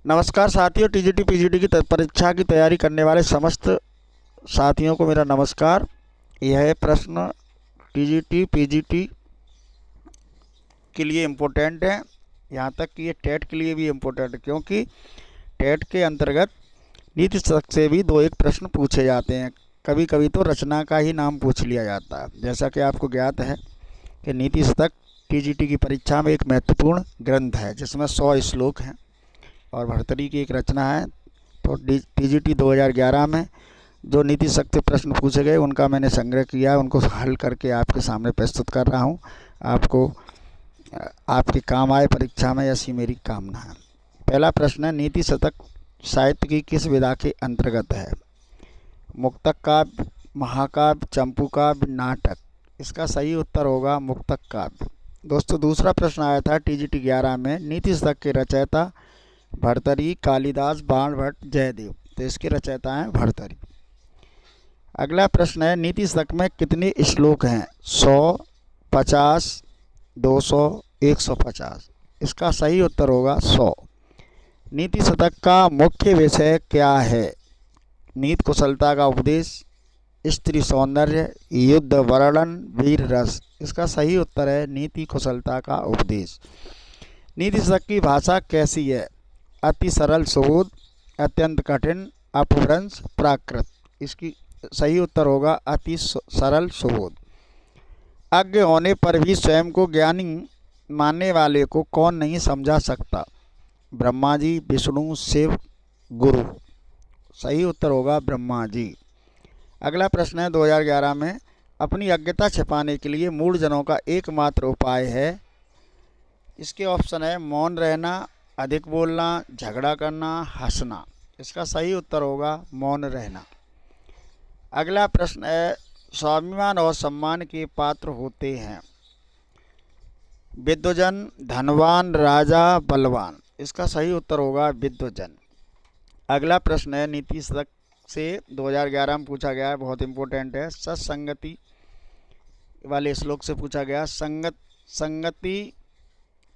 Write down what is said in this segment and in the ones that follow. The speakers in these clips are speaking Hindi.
नमस्कार साथियों, टीजीटी पीजीटी की परीक्षा की तैयारी करने वाले समस्त साथियों को मेरा नमस्कार। यह प्रश्न टीजीटी पीजीटी के लिए इम्पोर्टेंट है, यहाँ तक कि ये टेट के लिए भी इम्पोर्टेंट है, क्योंकि टेट के अंतर्गत नीति शतक से भी 2-1 प्रश्न पूछे जाते हैं। कभी कभी तो रचना का ही नाम पूछ लिया जाता है। जैसा कि आपको ज्ञात है कि नीति शतक टीजीटी की परीक्षा में एक महत्वपूर्ण ग्रंथ है जिसमें 100 श्लोक हैं और भर्तरी की एक रचना है। तो टीजीटी 2011 में जो नीति शतक से प्रश्न पूछे गए उनका मैंने संग्रह किया, उनको हल करके आपके सामने प्रस्तुत कर रहा हूँ। आपको आपके काम आए परीक्षा में, ऐसी मेरी कामना है। पहला प्रश्न है, नीति शतक साहित्य की किस विधा के अंतर्गत है? मुक्तक काव्य, महाकाव्य, चंपू काव्य, नाटक। इसका सही उत्तर होगा मुक्तक काव्य। दोस्तों, दूसरा प्रश्न आया था टीजीटी 11 में, नीति शतक के रचयिता भर्तरी, कालिदास, बाणभट्ट, जयदेव। तो इसके रचयिता हैं भर्तरी। अगला प्रश्न है, नीति शतक में कितने श्लोक हैं? 100, 50, 200, 150। इसका सही उत्तर होगा 100। नीति शतक का मुख्य विषय क्या है? नीति कुशलता का उपदेश, स्त्री सौंदर्य, युद्ध वर्णन, वीर रस। इसका सही उत्तर है नीति कुशलता का उपदेश। नीति शतक की भाषा कैसी है? अति सरल सुबोध, अत्यंत कठिन, अपभ्रंश, प्राकृत। इसकी सही उत्तर होगा अति सरल सुबोध। अज्ञ होने पर भी स्वयं को ज्ञानी मानने वाले को कौन नहीं समझा सकता? ब्रह्मा जी, विष्णु, शिव, गुरु। सही उत्तर होगा ब्रह्मा जी। अगला प्रश्न है, 2011 में अपनी अज्ञता छिपाने के लिए मूढ़जनों का एकमात्र उपाय है। इसके ऑप्शन है मौन रहना, अधिक बोलना, झगड़ा करना, हंसना। इसका सही उत्तर होगा मौन रहना। अगला प्रश्न है, स्वाभिमान और सम्मान के पात्र होते हैं विद्वजन, धनवान, राजा, बलवान। इसका सही उत्तर होगा विद्वजन। अगला प्रश्न है, नीति शतक से 2011 में पूछा गया है, बहुत इंपॉर्टेंट है। सत्संगति वाले श्लोक से पूछा गया, संगति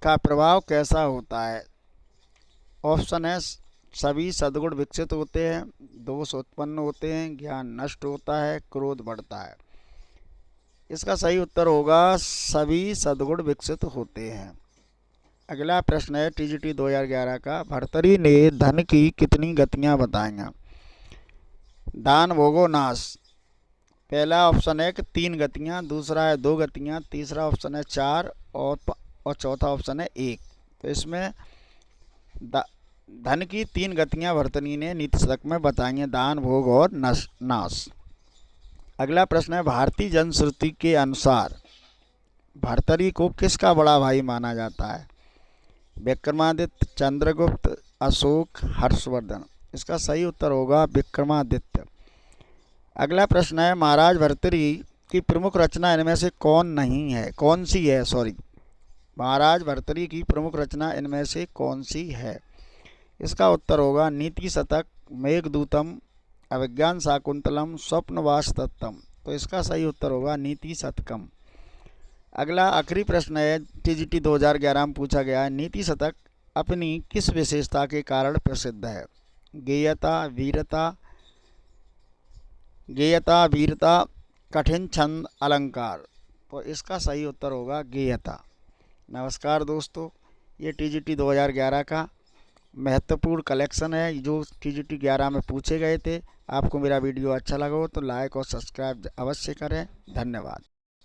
का प्रभाव कैसा होता है? ऑप्शन है सभी सद्गुण विकसित होते हैं, दोष उत्पन्न होते हैं, ज्ञान नष्ट होता है, क्रोध बढ़ता है। इसका सही उत्तर होगा सभी सद्गुण विकसित होते हैं। अगला प्रश्न है टीजीटी 2011 का, भर्तरी ने धन की कितनी गतियां बताई? दान, भोगो, नाश। पहला ऑप्शन है कि 3 गतियां, दूसरा है 2 गतियां, तीसरा ऑप्शन है 4 और चौथा ऑप्शन है 1। तो इसमें धन की 3 गतियां भर्तरी ने नीति शतक में बताई हैं, दान, भोग और नाश। अगला प्रश्न है, भारतीय जनश्रुति के अनुसार भर्तरी को किसका बड़ा भाई माना जाता है? विक्रमादित्य, चंद्रगुप्त, अशोक, हर्षवर्धन। इसका सही उत्तर होगा विक्रमादित्य। अगला प्रश्न है, महाराज भर्तरी की प्रमुख रचना इनमें से कौन सी है? महाराज भर्तरी की प्रमुख रचना इनमें से कौन सी है? इसका उत्तर होगा नीति शतक, मेघदूतम, अभिज्ञान शाकुंतलम, स्वप्नवास तत्तम। तो इसका सही उत्तर होगा नीति शतकम। अगला आखिरी प्रश्न है, टीजीटी 2011 में पूछा गया है, नीति शतक अपनी किस विशेषता के कारण प्रसिद्ध है? गेयता, वीरता, कठिन छंद, अलंकार। तो इसका सही उत्तर होगा गेयता। नमस्कार दोस्तों, ये टीजीटी 2011 का महत्वपूर्ण कलेक्शन है जो टीजीटी 11 में पूछे गए थे। आपको मेरा वीडियो अच्छा लगा हो तो लाइक और सब्सक्राइब अवश्य करें। धन्यवाद।